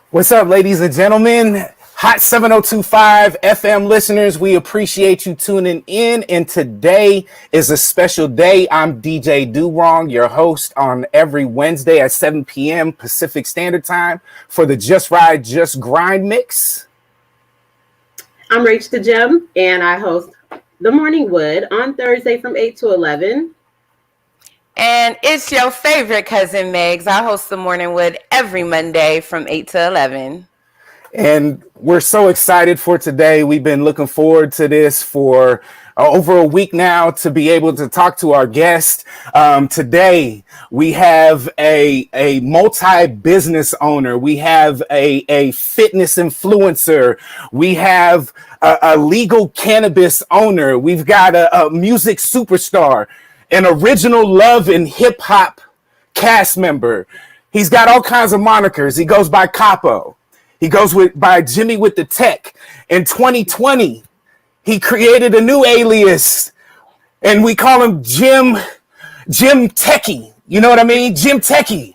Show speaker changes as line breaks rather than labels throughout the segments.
What's up, ladies and gentlemen? Hot 7025 FM listeners, we appreciate you tuning in. And today is a special day. I'm DJ Do Wrong, your host on every Wednesday at 7 p.m. Pacific Standard Time for the Just Ride, Just Grind mix.
I'm Rach the Gem, and I host The Morning Wood on Thursday from 8 to 11.
And it's your favorite cousin, Megs. I host The Morning Wood every Monday from 8 to 11.
And we're so excited for today. We've been looking forward to this for over a week now to be able to talk to our guest. Today, we have a multi-business owner. We have a fitness influencer. We have a legal cannabis owner. We've got a music superstar, an original love and hip hop cast member. He's got all kinds of monikers. He goes by Capo. He goes by Jimmy with the Tech. In 2020, he created a new alias, and we call him Jim Techie. You know what I mean? Jim Techie.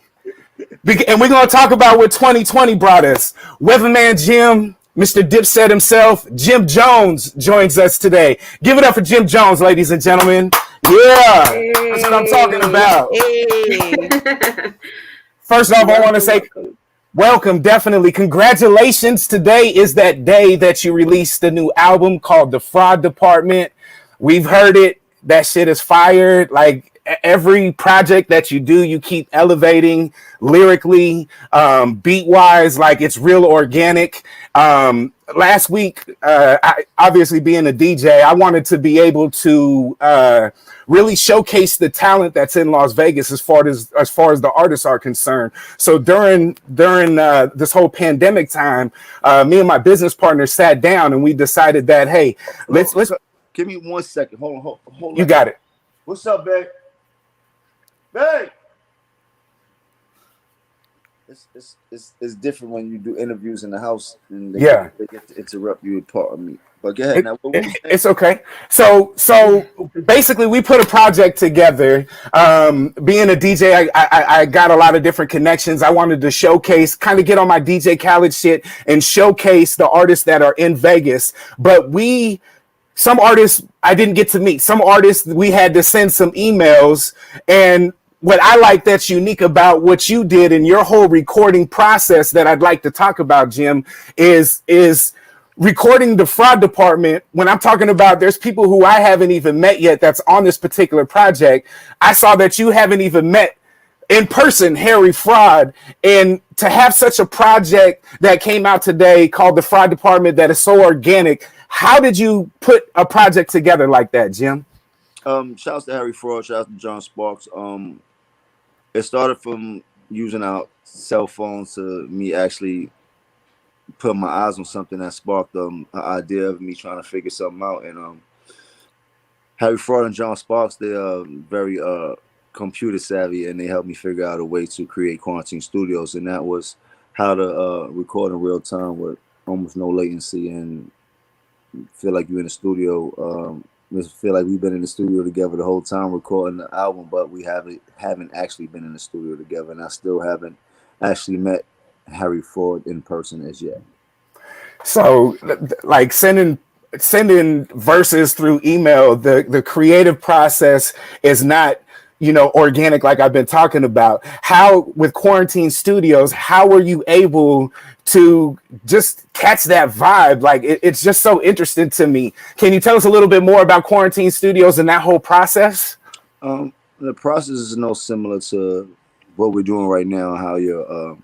And we're going to talk about what 2020 brought us. Weatherman Jim, Mr. Dipset himself, Jim Jones joins us today. Give it up for Jim Jones, ladies and gentlemen. Yeah, that's what I'm talking about.
Hey.
First off, I want to say welcome, definitely. Congratulations. Today is that day that you released the new album called The Fraud Department. We've heard it. That shit is fired. Like every project that you do, you keep elevating lyrically, beat wise, like it's real organic. Last week, I, obviously being a DJ, I wanted to be able to really showcase the talent that's in Las Vegas as far as the artists are concerned. So during this whole pandemic time, me and my business partner sat down and we decided that, hey, let's
give me 1 second. Hold on.
You got it.
What's up, babe? Babe. It's different when you do interviews in the house and they get to interrupt you. Part of me, but go ahead.
It's okay. So basically, we put a project together. Being a DJ, I got a lot of different connections. I wanted to showcase, kind of get on my DJ Khaled shit and showcase the artists that are in Vegas. But some artists I didn't get to meet. Some artists we had to send some emails. And what I like that's unique about what you did in your whole recording process that I'd like to talk about, Jim, is recording The Fraud Department. When I'm talking about there's people who I haven't even met yet that's on this particular project. I saw that you haven't even met in person Harry Fraud, and to have such a project that came out today called The Fraud Department that is so organic. How did you put a project together like that, Jim?
Shouts to Harry Fraud, shouts to John Sparks. It started from using our cell phones to me actually putting my eyes on something that sparked an idea of me trying to figure something out. And Harry Fraud and John Sparks, they are very computer savvy, and they helped me figure out a way to create Quarantine Studios, and that was how to record in real time with almost no latency and feel like you're in the studio. Feel like we've been in the studio together the whole time recording the album, but we haven't actually been in the studio together, and I still haven't actually met Harry Fraud in person as yet.
So, like sending verses through email, the creative process is not, organic like I've been talking about. How, with Quarantine Studios, how were you able to just catch that vibe? Like it's just so interesting to me. Can you tell us a little bit more about Quarantine Studios and that whole process?
The process is no similar to what we're doing right now, how you're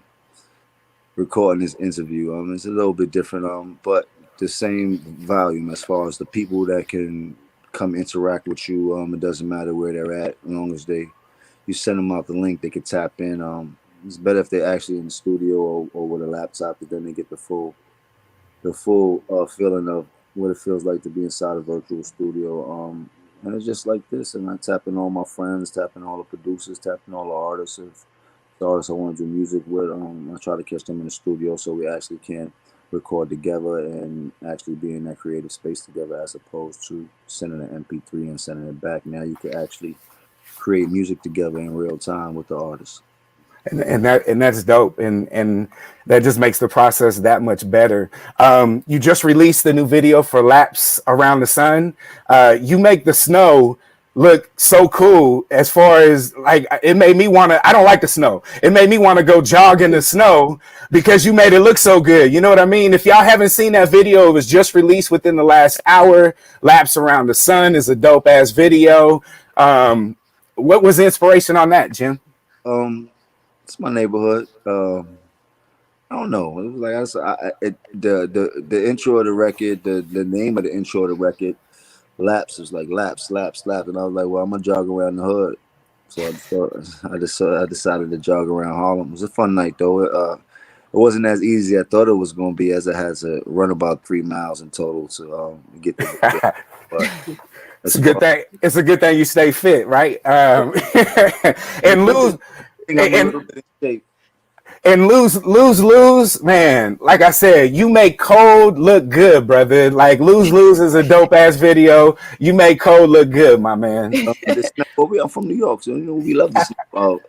recording this interview. It's a little bit different, but the same volume as far as the people that can come interact with you. It doesn't matter where they're at, as long as you send them out the link, they can tap in. It's better if they're actually in the studio or with a laptop, but then they get the full feeling of what it feels like to be inside a virtual studio. And it's just like this, and I tap in all my friends, tapping all the producers, tapping all the artists. If the artists I want to do music with, I try to catch them in the studio so we actually can record together and actually be in that creative space together, as opposed to sending an MP3 and sending it back. Now you can actually create music together in real time with the artists.
and that's dope, and that just makes the process that much better. You just released the new video for Laps Around the Sun. You make the snow look so cool. As far as like, it made me want to. I don't like the snow. It made me want to go jog in the snow because you made it look so good. You know what I mean? If y'all haven't seen that video, it was just released within the last hour. Laps Around the Sun is a dope ass video. What was the inspiration on that, Jim?
It's my neighborhood. I don't know. It was like the intro of the record, the name of the intro of the record, Laps, is like laps, laps, laps, and I was like, well, I'm gonna jog around the hood. So I decided to jog around Harlem. It was a fun night though. It wasn't as easy as I thought it was gonna be, as I had to run about 3 miles in total to get there. But
it's a good thing. It's a good thing you stay fit, right? And lose. And lose, man. Like I said, you make Cold look good, brother. Like lose is a dope ass video. You make Cold look good, my man.
Well, we are from New York, so you know we love the snow.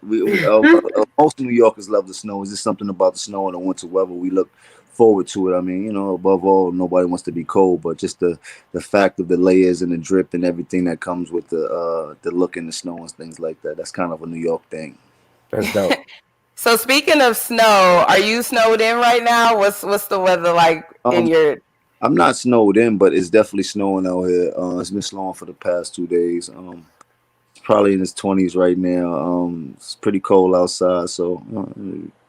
Most New Yorkers love the snow. Is just something about the snow and the winter weather. We look forward to it. I mean, you know, above all, nobody wants to be cold, but just the fact of the layers and the drip and everything that comes with the look in the snow and things like that. That's kind of a New York thing.
That's dope.
So speaking of snow, are you snowed in right now? What's the weather like in your?
I'm not snowed in, but it's definitely snowing out here. It's been snowing for the past 2 days. It's probably in its 20s right now. It's pretty cold outside, so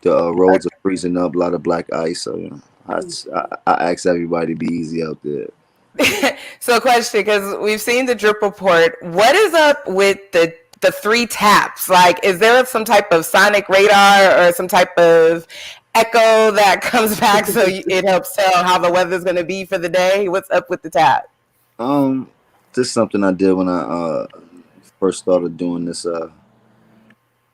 the roads are freezing up. A lot of black ice. So you know, I ask everybody to be easy out there.
So a question, because we've seen the drip report. What is up with the 3 taps? Like, is there some type of sonic radar or some type of echo that comes back so it helps tell how the weather's going to be for the day? What's up with the tap?
This is something I did when I first started doing this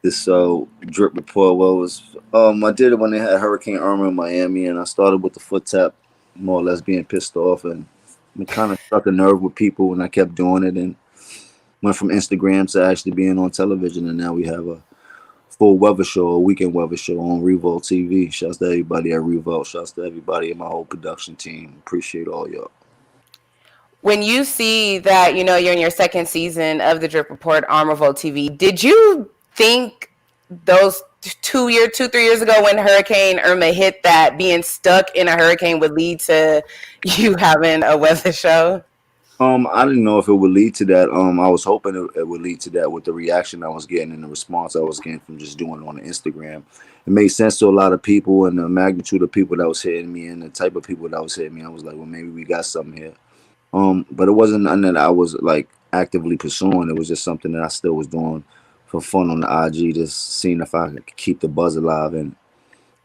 drip report. Well, it was I did it when they had Hurricane Irma in Miami, and I started with the foot tap, more or less being pissed off, and it kind of struck a nerve with people, and I kept doing it, and went from Instagram to actually being on television, and now we have a full weather show, a weekend weather show on Revolt TV. Shouts to everybody at Revolt. Shouts to everybody in my whole production team. Appreciate all y'all.
When you see that, you know, you're in your second season of the Drip Report on Revolt TV, did you think those 3 years ago when Hurricane Irma hit that being stuck in a hurricane would lead to you having a weather show?
I didn't know if it would lead to that. I was hoping it would lead to that with the reaction I was getting and the response I was getting from just doing it on the Instagram. It made sense to a lot of people, and the magnitude of people that was hitting me and the type of people that was hitting me. I was like, well, maybe we got something here. But it wasn't nothing that I was like actively pursuing. It was just something that I still was doing for fun on the IG, just seeing if I could keep the buzz alive. And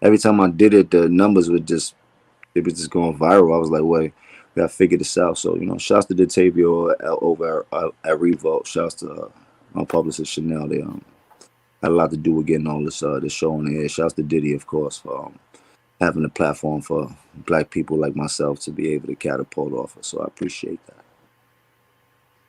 every time I did it, the numbers it was just going viral. I was like, wait. Got to figure this out. So, you know, shouts to Detavio over at Revolt. Shouts to my publicist Chanel. They had a lot to do with getting all this show on the air. Shouts to Diddy, of course, for having a platform for black people like myself to be able to catapult off of. So I appreciate that.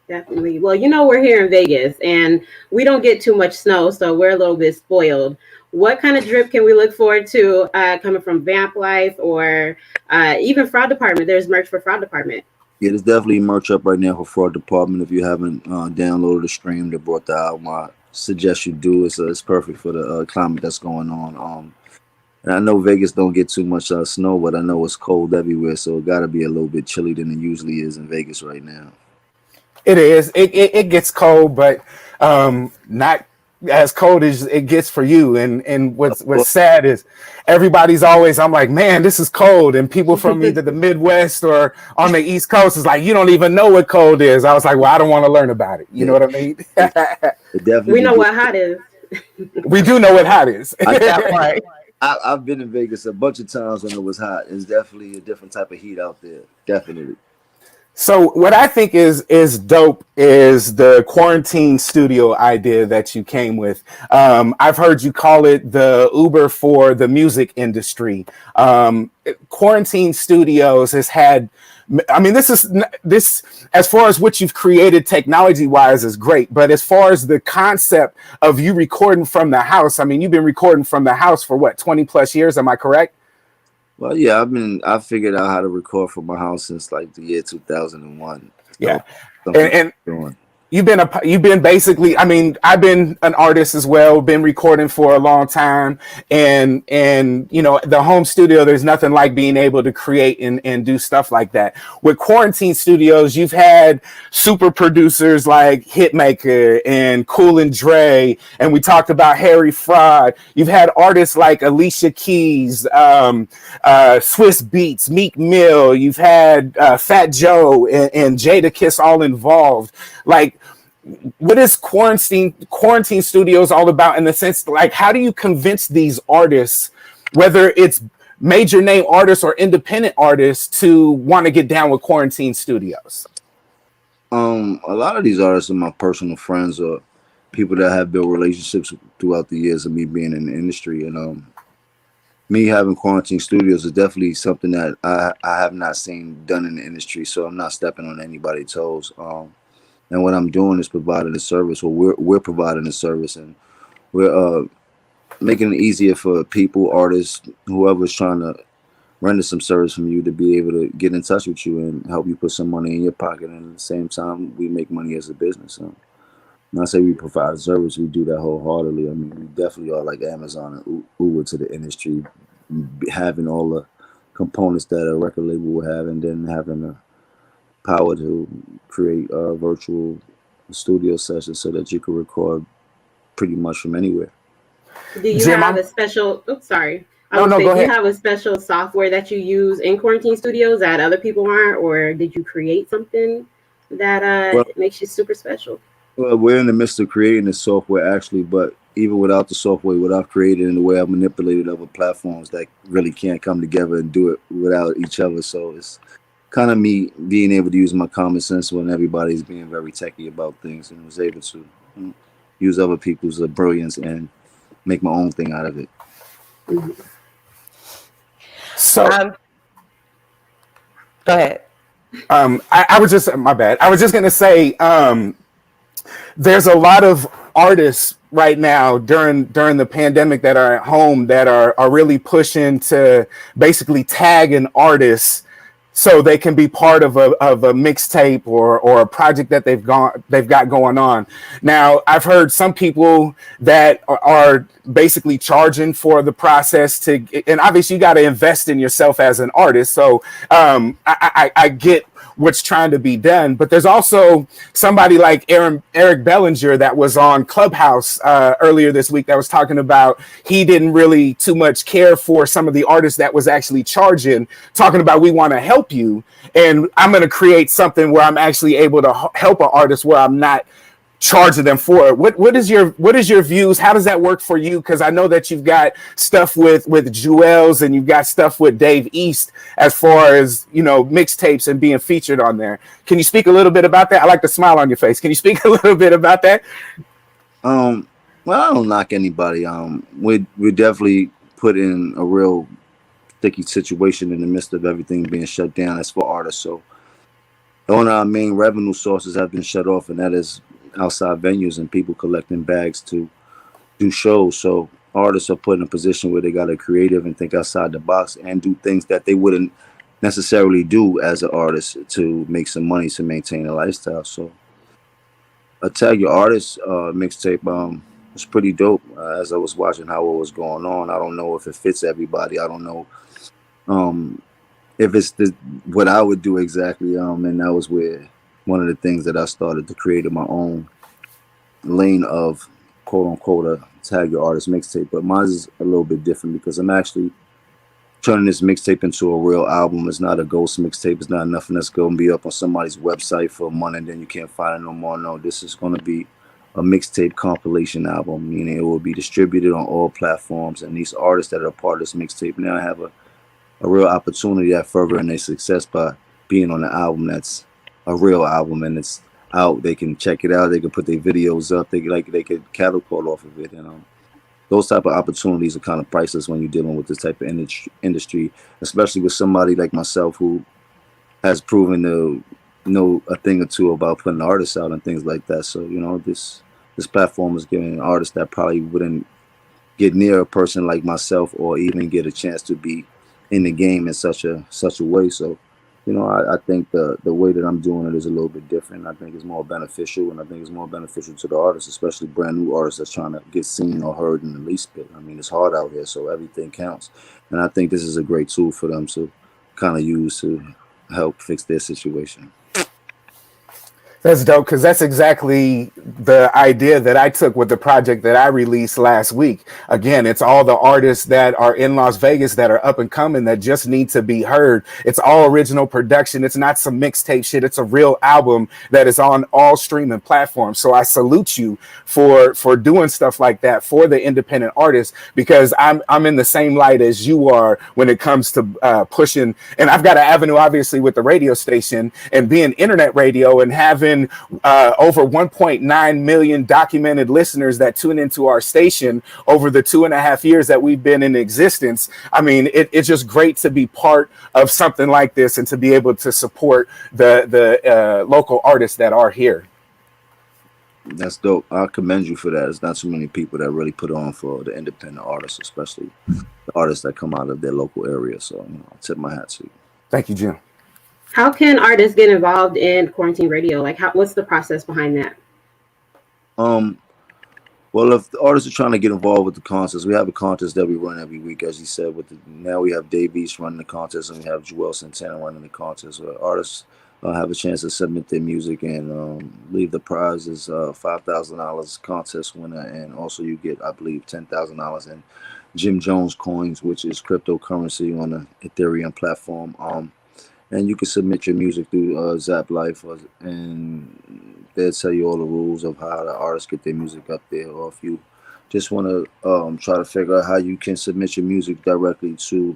Definitely. Well, you know, we're here in Vegas and we don't get too much snow, so we're a little bit spoiled. What kind of drip can we look forward to coming from Vamp Life or even Fraud Department? There's merch for Fraud Department.
Yeah, there's definitely merch up right now for Fraud Department. If you haven't downloaded the stream that brought the album, I suggest you do. It's perfect for the climate that's going on. And I know Vegas don't get too much snow, but I know it's cold everywhere, so it got to be a little bit chilly than it usually is in Vegas right now.
It is. It gets cold, but not as cold as it gets for you. And what's sad is everybody's always, I'm like, man, this is cold. And people from either the Midwest or on the East Coast is like, you don't even know what cold is. I was like, well, I don't want to learn about it. You know what I mean?
We know what hot is.
We do know what hot is.
I've been in Vegas a bunch of times when it was hot. It's definitely a different type of heat out there. Definitely.
So what I think is dope is the quarantine studio idea that you came with. I've heard you call it the Uber for the music industry. Quarantine Studios has had I mean, this as far as what you've created technology wise is great, but as far as the concept of you recording from the house, I mean, you've been recording from the house for what, 20 plus years? Am I correct?
Well, yeah, I figured out how to record from my house since like the year 2001.
Yeah.
So,
And you've been basically, I mean, I've been an artist as well, been recording for a long time. And you know, the home studio, there's nothing like being able to create and do stuff like that. With Quarantine Studios, you've had super producers like Hitmaker and Cool and Dre, and we talked about Harry Fraud. You've had artists like Alicia Keys, Swiss Beats, Meek Mill. You've had Fat Joe and Jada Kiss all involved. Like, what is Quarantine Studios all about, in the sense, like, how do you convince these artists, whether it's major name artists or independent artists, to want to get down with Quarantine Studios?
A lot of these artists are my personal friends or people that have built relationships throughout the years of me being in the industry. And me having Quarantine Studios is definitely something that I have not seen done in the industry, so I'm not stepping on anybody's toes. And what I'm doing is providing a service, or we're providing a service, and we're making it easier for people, artists, whoever's trying to render some service from you, to be able to get in touch with you and help you put some money in your pocket. And at the same time, we make money as a business. So when I say we provide a service, we do that wholeheartedly. I mean, we definitely are like Amazon and Uber to the industry, having all the components that a record label would have, and then having the power to create a virtual studio session so that you can record pretty much from anywhere.
Do you
Jim,
have a special? Oops, sorry.
No, go
do
ahead.
you have a special software that you use in Quarantine Studios that other people aren't, or did you create something that makes you super special?
Well, we're in the midst of creating this software actually, but even without the software, what I've created and the way I've manipulated other platforms that really can't come together and do it without each other. So it's kind of me being able to use my common sense when everybody's being very techy about things, and was able to use other people's brilliance and make my own thing out of it.
Mm-hmm.
So
go ahead.
I was just, my bad. I was just going to say, there's a lot of artists right now during the pandemic that are at home that are really pushing to basically tag an artist so they can be part of a mixtape or a project that they've got going on. Now, I've heard some people that are basically charging for the process to, and obviously you got to invest in yourself as an artist. So I get what's trying to be done, but there's also somebody like Eric Bellinger that was on Clubhouse earlier this week that was talking about he didn't really too much care for some of the artists that was actually charging, talking about, we want to help you, and I'm going to create something where I'm actually able to help an artist where I'm not charging them for it. What is your views? How does that work for you? Because I know that you've got stuff with Jewels, and you've got stuff with Dave East as far as, you know, mixtapes and being featured on there. Can you speak a little bit about that? I like the smile on your face. Can you speak a little bit about that?
Well, I don't knock anybody. We definitely put in a real sticky situation in the midst of everything being shut down as for artists. So one of our main revenue sources have been shut off, and that is outside venues and people collecting bags to do shows. So artists are put in a position where they got to creative and think outside the box and do things that they wouldn't necessarily do as an artist to make some money to maintain a lifestyle. So a Tag Your Artist mixtape was pretty dope. As I was watching how it was going on, I don't know if it fits everybody. I don't know if it's what I would do exactly. And that was where one of the things that I started to create in my own lane of quote unquote a Tag Your Artist mixtape. But mine is a little bit different because I'm actually turning this mixtape into a real album. It's not a ghost mixtape. It's not nothing that's going to be up on somebody's website for a month and then you can't find it no more. No, this is going to be a mixtape compilation album, meaning it will be distributed on all platforms. And these artists that are a part of this mixtape now have a real opportunity at furthering their success by being on an album that's a real album and it's out. They can check it out. They can put their videos up. They could catapult off of it. And those type of opportunities are kind of priceless when you're dealing with this type of industry, especially with somebody like myself who has proven to know a thing or two about putting artists out and things like that. So this platform is giving artists that probably wouldn't get near a person like myself or even get a chance to be in the game in such a way. So I think the way that I'm doing it is a little bit different. I think it's more beneficial, and I think it's more beneficial to the artists, especially brand new artists that's trying to get seen or heard in the least bit. I mean, it's hard out here, so everything counts. And I think this is a great tool for them to kind of use to help fix their situation.
That's dope, because that's exactly the idea that I took with the project that I released last week. Again, it's all the artists that are in Las Vegas that are up and coming that just need to be heard. It's all original production. It's not some mixtape shit. It's a real album that is on all streaming platforms. So I salute you for doing stuff like that for the independent artists, because I'm in the same light as you are when it comes to pushing. And I've got an avenue, obviously, with the radio station and being internet radio and having over 1.9 million documented listeners that tune into our station over the 2.5 years that we've been in existence. I mean, it's just great to be part of something like this and to be able to support the local artists that are here.
That's dope. I commend you for that. There's not so many people that really put on for the independent artists, especially the artists that come out of their local area. So I tip my hat to you.
Thank you, Jim.
How can artists get involved in quarantine radio? Like, what's the process behind that?
Well, if the artists are trying to get involved with the contests, we have a contest that we run every week, as you said. Now we have Dave East running the contest, and we have Joel Santana running the contest, where artists have a chance to submit their music and leave the prize is $5,000 contest winner, and also you get, I believe, $10,000 in Jim Jones coins, which is cryptocurrency on the Ethereum platform. And you can submit your music through Zap Life, and they'll tell you all the rules of how the artists get their music up there. Or if you just want to try to figure out how you can submit your music directly to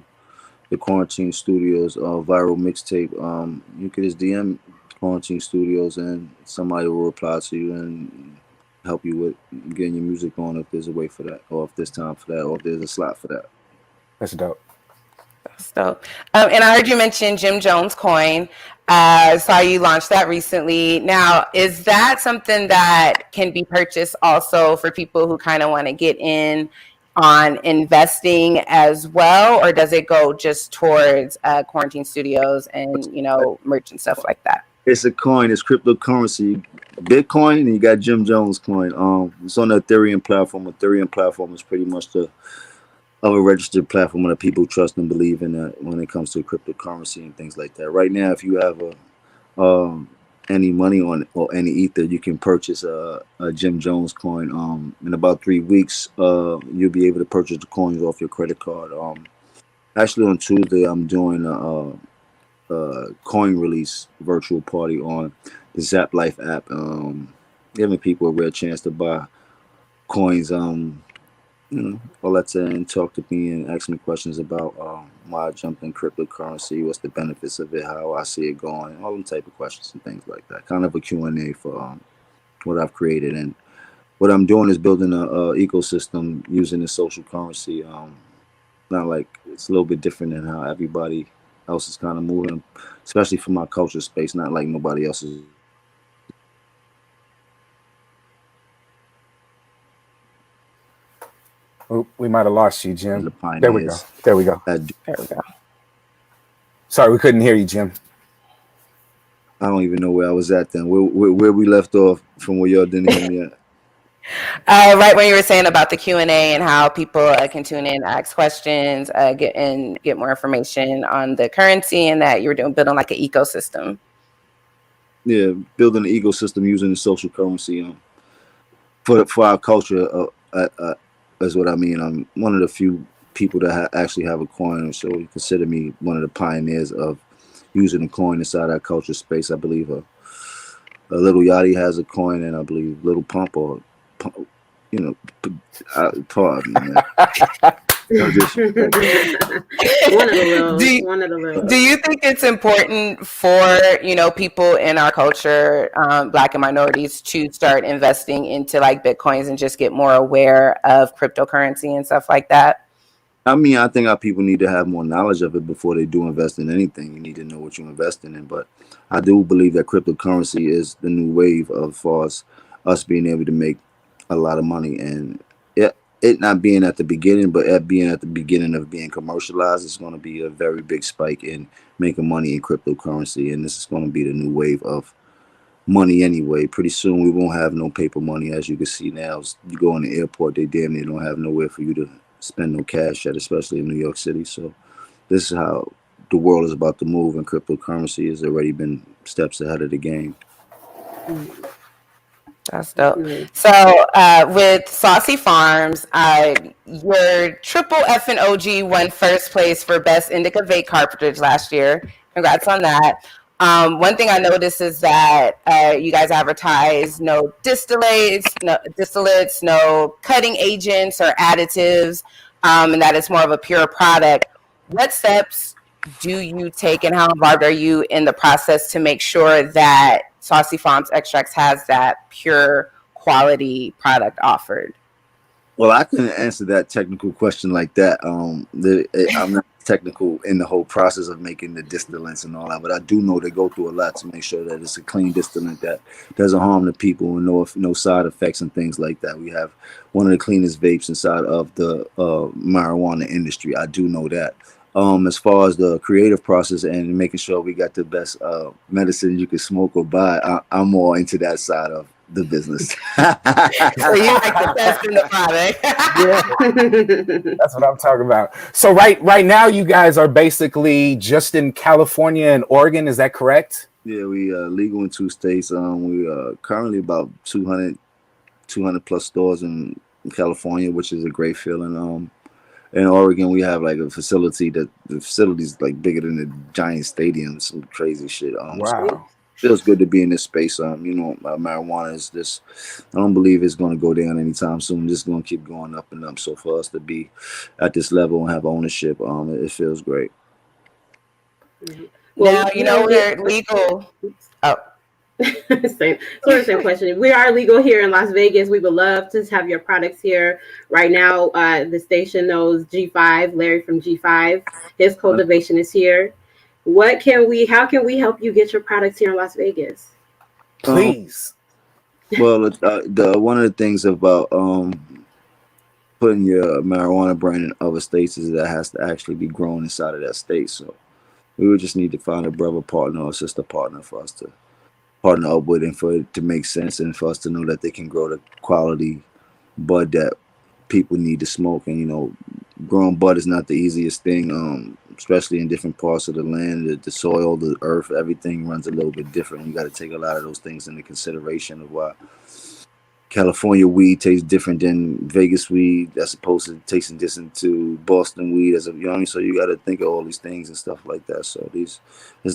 the Quarantine Studios viral mixtape, you can just DM Quarantine Studios and somebody will reply to you and help you with getting your music on, if there's a way for that, or if there's time for that, or if there's a slot for that.
That's dope.
So, and I heard you mention Jim Jones coin. Saw you launched that recently. Now, is that something that can be purchased also for people who kind of want to get in on investing as well, or does it go just towards Quarantine Studios and merch and stuff like that?
It's a coin. It's cryptocurrency, Bitcoin, and you got Jim Jones coin. It's on the Ethereum platform. Ethereum platform is pretty much of a registered platform that people trust and believe in when it comes to cryptocurrency and things like that. Right now, if you have any money on it or any ether, you can purchase a Jim Jones coin. In about 3 weeks, you'll be able to purchase the coins off your credit card. Actually, on Tuesday, I'm doing a coin release virtual party on the Zap Life app, giving people a real chance to buy coins. All that and talk to me and ask me questions about why I jumped in cryptocurrency, what's the benefits of it, how I see it going, all them type of questions and things like that. Kind of a Q&A for what I've created. And what I'm doing is building a ecosystem using the social currency. Not like it's a little bit different than how everybody else is kind of moving, especially for my culture space, not like nobody else is.
Oh, we might have lost you, Jim.
The
There we go. There we go.
There we go.
Sorry, we couldn't hear you, Jim.
I don't even know where I was at then. Where we left off from where y'all didn't hear me at.
Right when you were saying about the Q&A and how people can tune in, ask questions, get more information on the currency, and that you were building like an ecosystem.
Yeah, building an ecosystem using the social currency for our culture. Is what I mean. I'm one of the few people that actually have a coin, so you consider me one of the pioneers of using a coin inside our culture space. I believe a Little Yachty has a coin, and I believe Little Pump or pardon me, man.
One of the little.
Do you think it's important for people in our culture, Black and minorities, to start investing into like Bitcoins and just get more aware of cryptocurrency and stuff like that?
I mean, I think our people need to have more knowledge of it before they do invest in anything. You need to know what you're investing in. But I do believe that cryptocurrency is the new wave of far as us being able to make a lot of money. And it not being at the beginning, but at being at the beginning of being commercialized, it's going to be a very big spike in making money in cryptocurrency. And this is going to be the new wave of money anyway. Pretty soon we won't have no paper money. As you can see now, you go in the airport, they damn near don't have nowhere for you to spend no cash at, especially in New York City. So this is how the world is about to move, and cryptocurrency has already been steps ahead of the game.
That's dope. So with Saucy Farms, your triple F and OG won first place for best indica vape cartridge last year. Congrats on that. One thing I noticed is that you guys advertise no distillates, no cutting agents or additives, and that it's more of a pure product. What steps do you take, and how involved are you in the process to make sure that Saucy Farms Extracts has that pure quality product offered?
Well, I couldn't answer that technical question like that. I'm not technical in the whole process of making the distillants and all that, but I do know they go through a lot to make sure that it's a clean distillant that doesn't harm the people and no side effects and things like that. We have one of the cleanest vapes inside of the marijuana industry. I do know that. As far as the creative process and making sure we got the best medicine you can smoke or buy, I'm more into that side of the business.
So you like the best in the product.
Yeah, that's what I'm talking about. So right now, you guys are basically just in California and Oregon. Is that correct?
Yeah, we legal in 2 states. We are currently about 200 plus stores in California, which is a great feeling. In Oregon, we have like a facility that the facility's like bigger than a giant stadium. Some crazy shit.
Wow.
So feels good to be in this space. Marijuana is this. I don't believe it's going to go down anytime soon. It's just going to keep going up and up. So for us to be at this level and have ownership, it feels great.
Now, we're legal. Oh.
Same question. We are legal here in Las Vegas. We would love to have your products here. Right now, the station knows G5, Larry from G5. His cultivation is here. How can we help you get your products here in Las Vegas?
Please.
Well, one of the things about putting your marijuana brand in other states is that it has to actually be grown inside of that state. So we would just need to find a brother partner or sister partner for us to partner up with, and for it to make sense, and for us to know that they can grow the quality bud that people need to smoke. And growing bud is not the easiest thing, especially in different parts of the land. The soil, the earth, everything runs a little bit different. You got to take a lot of those things into consideration of why California weed tastes different than Vegas weed, as opposed to tasting different to Boston weed. So you got to think of all these things and stuff like that. So it's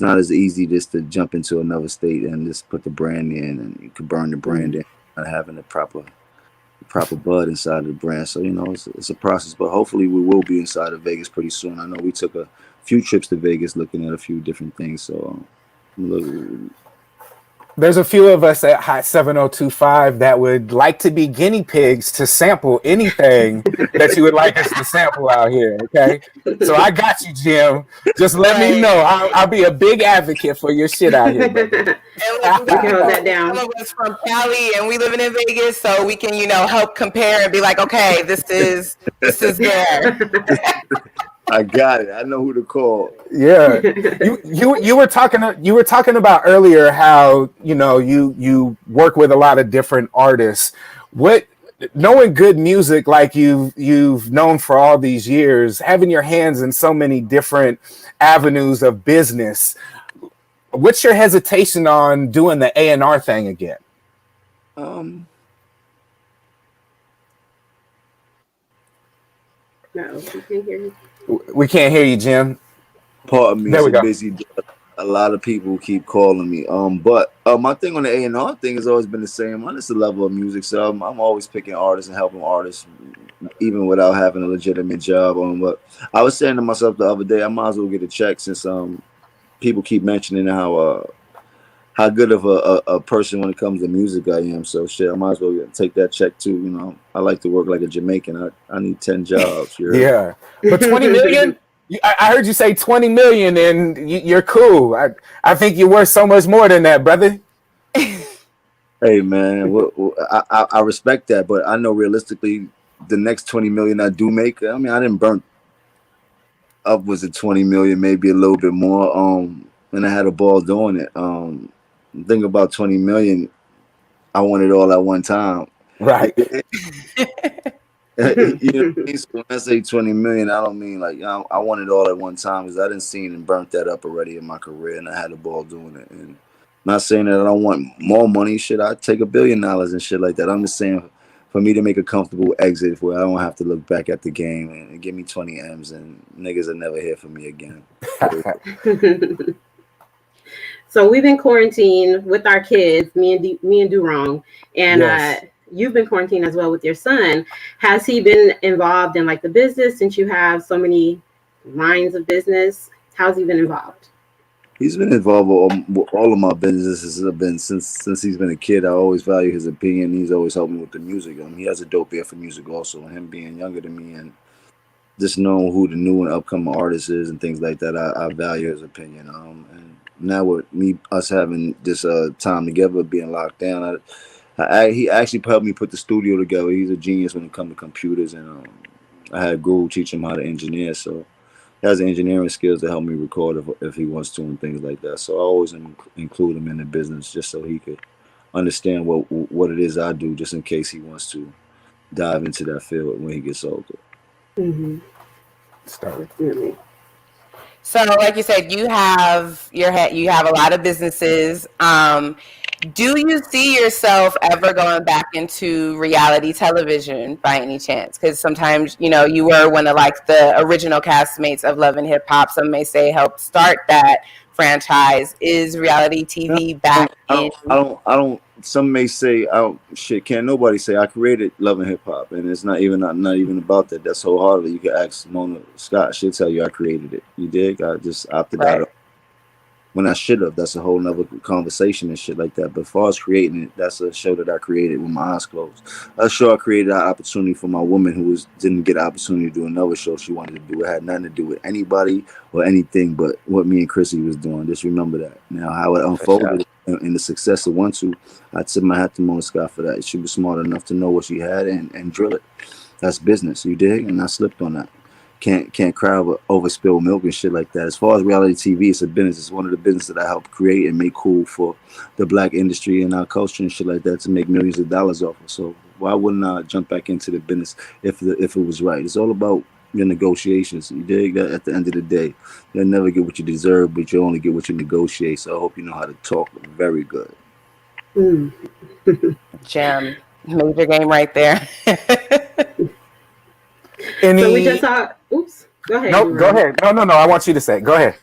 not as easy just to jump into another state and just put the brand in, and you could burn the brand in, not having the proper bud inside of the brand. So it's a process, but hopefully we will be inside of Vegas pretty soon. I know we took a few trips to Vegas looking at a few different things. So
there's a few of us at Hot 7025 that would like to be guinea pigs to sample anything that you would like us to sample out here. Okay, so I got you, Jim. Just let me know. I'll be a big advocate for your shit out here.
And we can hold that down. Some of us from Cali, and we living in Vegas, so we can help compare and be like, okay, this is there.
I got it. I know who to call.
Yeah, you were talking about earlier how you work with a lot of different artists. Knowing good music like you've known for all these years, having your hands in so many different avenues of business, what's your hesitation on doing the A&R thing again?
No, we can't hear you.
We can't hear you, Jim.
Pardon me.
There we go.
Busy. A lot of people keep calling me. But my thing on the A&R thing has always been the same. It's the level of music. So I'm always picking artists and helping artists, even without having a legitimate job. But I was saying to myself the other day, I might as well get a check, since people keep mentioning how how good of a person when it comes to music I am. So shit, I might as well take that check too. You know, I like to work like a Jamaican. I need 10 jobs. You heard?
Yeah, but 20 million. I heard you say 20 million, and you're cool. I think you're worth so much more than that, brother.
Hey man, I respect that, but I know realistically, the next 20 million I do make. I mean, I didn't burn upwards of 20 million, maybe a little bit more. And I had a ball doing it. Think about 20 million. I want it all at one time.
Right.
You know what I mean? So when I say 20 million, I don't mean like I want it all at one time because I didn't see and burnt that up already in my career, and I had a ball doing it. And not saying that I don't want more money. Shit, I'd take $1 billion and shit like that. I'm just saying for me to make a comfortable exit where I don't have to look back at the game and give me 20 M's and niggas will never hear from me again.
So we've been quarantined with our kids, me and Durong, and
Yes.
You've been quarantined as well with your son. Has he been involved in like the business since you have so many lines of business? How's he been involved?
He's been involved with all of my businesses. Have been since he's been a kid. I always value his opinion. He's always helped me with the music. He has a dope ear for music also. And him being younger than me and just knowing who the new and upcoming artist is and things like that, I value his opinion. And now with us having this time together, being locked down, he actually helped me put the studio together. He's a genius when it comes to computers, and I had Guru teach him how to engineer. So he has engineering skills to help me record if he wants to and things like that. So I always include him in the business just so he could understand what it is I do, just in case he wants to dive into that field when he gets older.
Mm-hmm.
Definitely.
So, like you said, you have a lot of businesses. Do you see yourself ever going back into reality television by any chance? Because sometimes, you were one of like the original castmates of Love and Hip Hop. Some may say helped start that franchise. Is reality TV back in?
I don't. Some may say, shit, can't nobody say I created Love and Hip Hop, and it's not even about that. That's wholeheartedly. You can ask Mona Scott. She'll tell you I created it. You dig? I just opted out when I should have. That's a whole nother conversation and shit like that. But as far as creating it, that's a show that I created with my eyes closed. A show I created an opportunity for my woman who didn't get an opportunity to do another show she wanted to do. It had nothing to do with anybody or anything but what me and Chrissy was doing. Just remember that. Now, how it unfolded and the success it went to, I tip my hat to Mona Scott for that. She was smart enough to know what she had and drill it. That's business, you dig? And I slipped on that. Can't cry over spilled milk and shit like that. As far as reality TV, it's a business. It's one of the businesses that I helped create and make cool for the black industry and our culture and shit like that to make millions of dollars off of. So why wouldn't I jump back into the business if it was right? It's all about your negotiations. You dig? That at the end of the day, you'll never get what you deserve, but you only get what you negotiate. So I hope you know how to talk very good.
Gem, major game right there.
So we just saw. Oops. Go ahead.
No, go ahead. No. I want you to say it. Go ahead.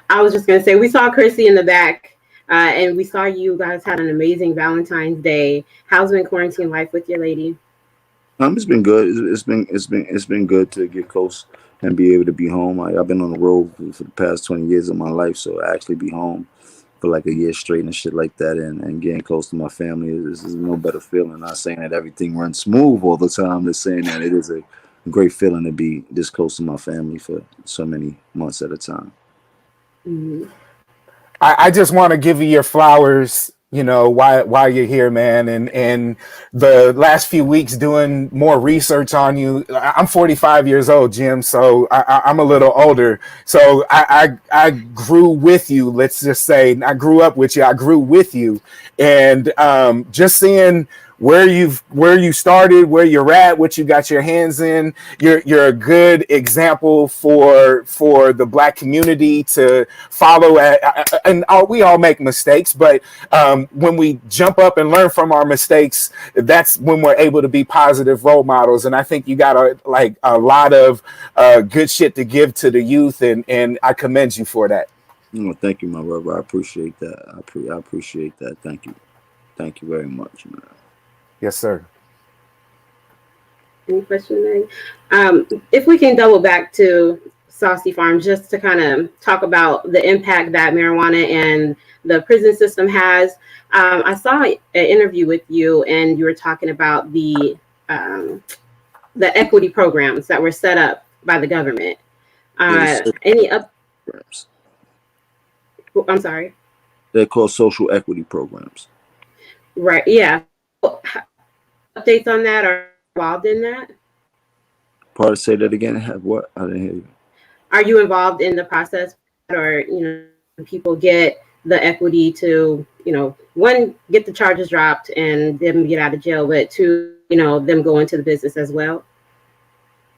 I was just gonna say we saw Chrissy in the back, and we saw you guys had an amazing Valentine's Day. How's been quarantine life with your lady?
It's been good. It's been good to get close and be able to be home. I've been on the road for the past 20 years of my life, so I actually be home for like a year straight and shit like that, and getting close to my family is no better feeling. Not saying that everything runs smooth all the time, just saying that it is a great feeling to be this close to my family for so many months at a time.
Mm-hmm.
I just want to give you your flowers, while you're here, man. And the last few weeks doing more research on you. I'm 45 years old, Jim, so I'm a little older. So I grew with you. Let's just say I grew up with you. I grew with you, and just seeing where you started, where you're at, what you got your hands in. You're a good example for the black community to follow. And we all make mistakes, but when we jump up and learn from our mistakes, that's when we're able to be positive role models. And I think you got a lot of good shit to give to the youth, and I commend you for that.
Thank you, my brother. I appreciate that. I appreciate that. Thank you very much, man.
Yes, sir.
Any questions? If we can double back to Saucy Farm, just to kind of talk about the impact that marijuana and the prison system has. I saw an interview with you, and you were talking about the equity programs that were set up by the government. Any up?
Programs.
I'm sorry.
They're called social equity programs.
Right. Yeah. Updates on that, are involved in that?
Part say that again. Have what? I didn't hear you.
Are you involved in the process, or people get the equity to one, get the charges dropped and them get out of jail, but two, them go into the business as well?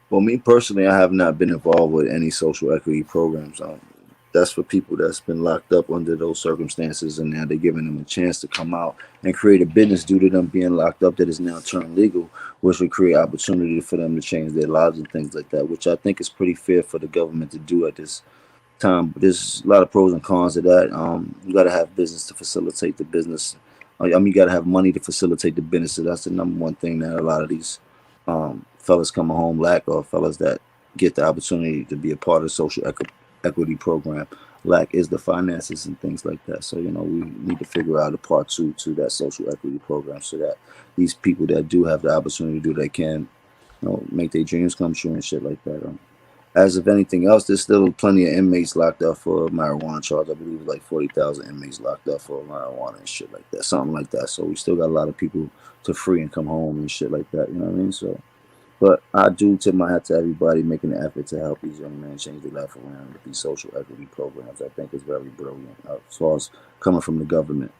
Well, me personally, I have not been involved with any social equity programs. That's for people that's been locked up under those circumstances, and now they're giving them a chance to come out and create a business due to them being locked up that is now turned legal, which would create opportunity for them to change their lives and things like that, which I think is pretty fair for the government to do at this time. But there's a lot of pros and cons to that. You got to have business to facilitate the business. You got to have money to facilitate the business. So that's the number one thing that a lot of these fellas coming home lack, or fellas that get the opportunity to be a part of social equity program lack, is the finances and things like that. So we need to figure out a part two to that social equity program, so that these people that do have the opportunity to do, they can make their dreams come true and shit like that. As of anything else, there's still plenty of inmates locked up for marijuana charge. I believe like 40,000 inmates locked up for marijuana and shit like that, something like that. So we still got a lot of people to free and come home and shit like that. You know what I mean? So, but I do tip my hat to everybody making an effort to help these young men change their life around with these social equity programs. I think is very brilliant as far as coming from the government.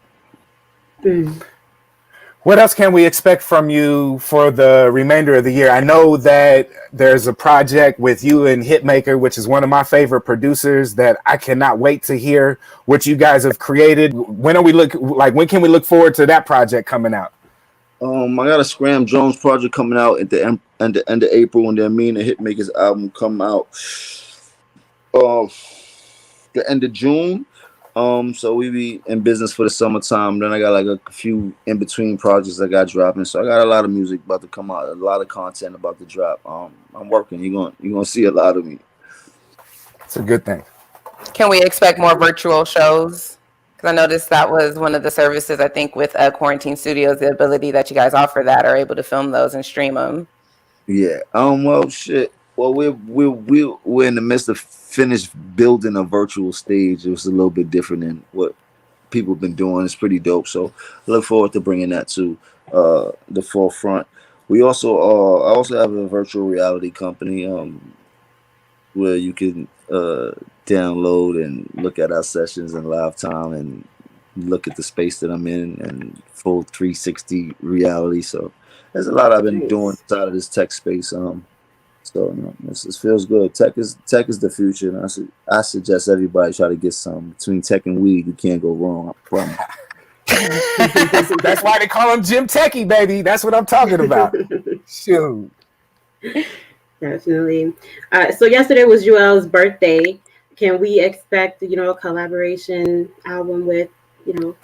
What else can we expect from you for the remainder of the year? I know that there's a project with you and Hitmaker, which is one of my favorite producers, that I cannot wait to hear what you guys have created. When can we look forward to that project coming out?
I got a Scram Jones project coming out at the end of April, and then me and the Hitmakers album come out the end of June. So we be in business for the summertime. Then I got like a few in between projects I got dropping. So I got a lot of music about to come out, a lot of content about to drop. I'm working. You're gonna see a lot of me.
It's a good thing.
Can we expect more virtual shows? Because I noticed that was one of the services, I think, with Quarantine Studios, the ability that you guys offer that are able to film those and stream them.
Yeah. Well, shit. Well, we're in the midst of finished building a virtual stage. It was a little bit different than what people have been doing. It's pretty dope. So I look forward to bringing that to the forefront. We also I also have a virtual reality company where you can download and look at our sessions in live time and look at the space that I'm in and full 360 reality. So there's a lot I've been doing inside of this tech space. So this feels good. Tech is the future, and I suggest everybody try to get some. Between tech and weed, you can't go wrong. I promise.
That's why they call him Jim Techie, baby. That's what I'm talking about. Shoot.
Definitely. So yesterday was Joel's birthday. Can we expect a collaboration album with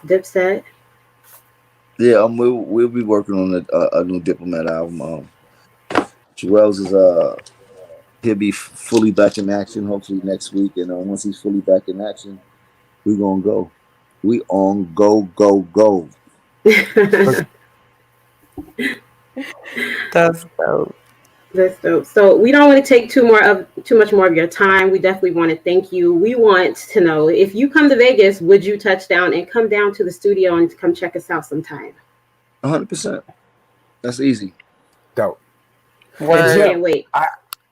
Dipset?
Yeah, we'll be working on a new Diplomat album. Joel's is he'll be fully back in action hopefully next week, and once he's fully back in action, we gonna go. We on go.
That's dope.
That's dope. So we don't want to take too much more of your time. We definitely want to thank you. We want to know, if you come to Vegas, would you touch down and come down to the studio and come check us out sometime?
100%. That's easy.
Dope.
I can't wait.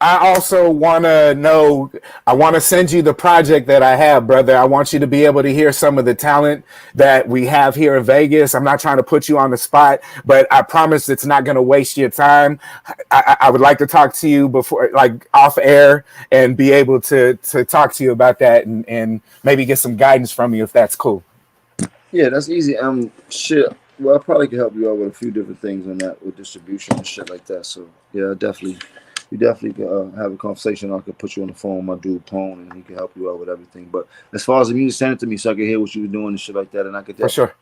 I also want to know, I want to send you the project that I have, brother. I want you to be able to hear some of the talent that we have here in Vegas. I'm not trying to put you on the spot, but I promise it's not going to waste your time. I would like to talk to you before, like off air, and be able to talk to you about that and maybe get some guidance from you if that's cool.
Yeah, that's easy. Shit. Well, I probably could help you out with a few different things on that, with distribution and shit like that. So yeah, you definitely could have a conversation. I could put you on the phone with my dude Pone, and he can help you out with everything. But as far as the music, send it to me so I can hear what you were doing and shit like that, and I could
For sure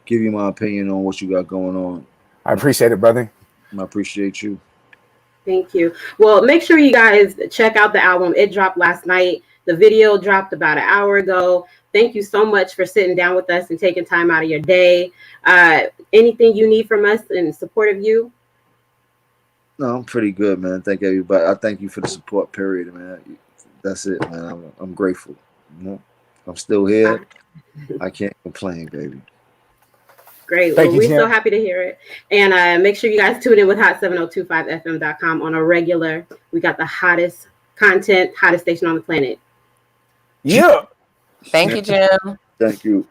give you my opinion on what you got going on.
I appreciate it, brother.
I appreciate you.
Thank you. Well, make sure you guys check out the album. It dropped last night. The video dropped about an hour ago. Thank you so much for sitting down with us and taking time out of your day. Anything you need from us in support of you?
No, I'm pretty good, man. Thank everybody. I thank you for the support, period, man. That's it, man. I'm grateful. You know, I'm still here. I can't complain, baby.
Great.
Thank
Well,
you,
we're
Jim.
so happy to hear it. And make sure you guys tune in with hot7025fm.com on a regular. We got the hottest content, hottest station on the planet.
Yeah.
Thank you, Jim.
Thank you.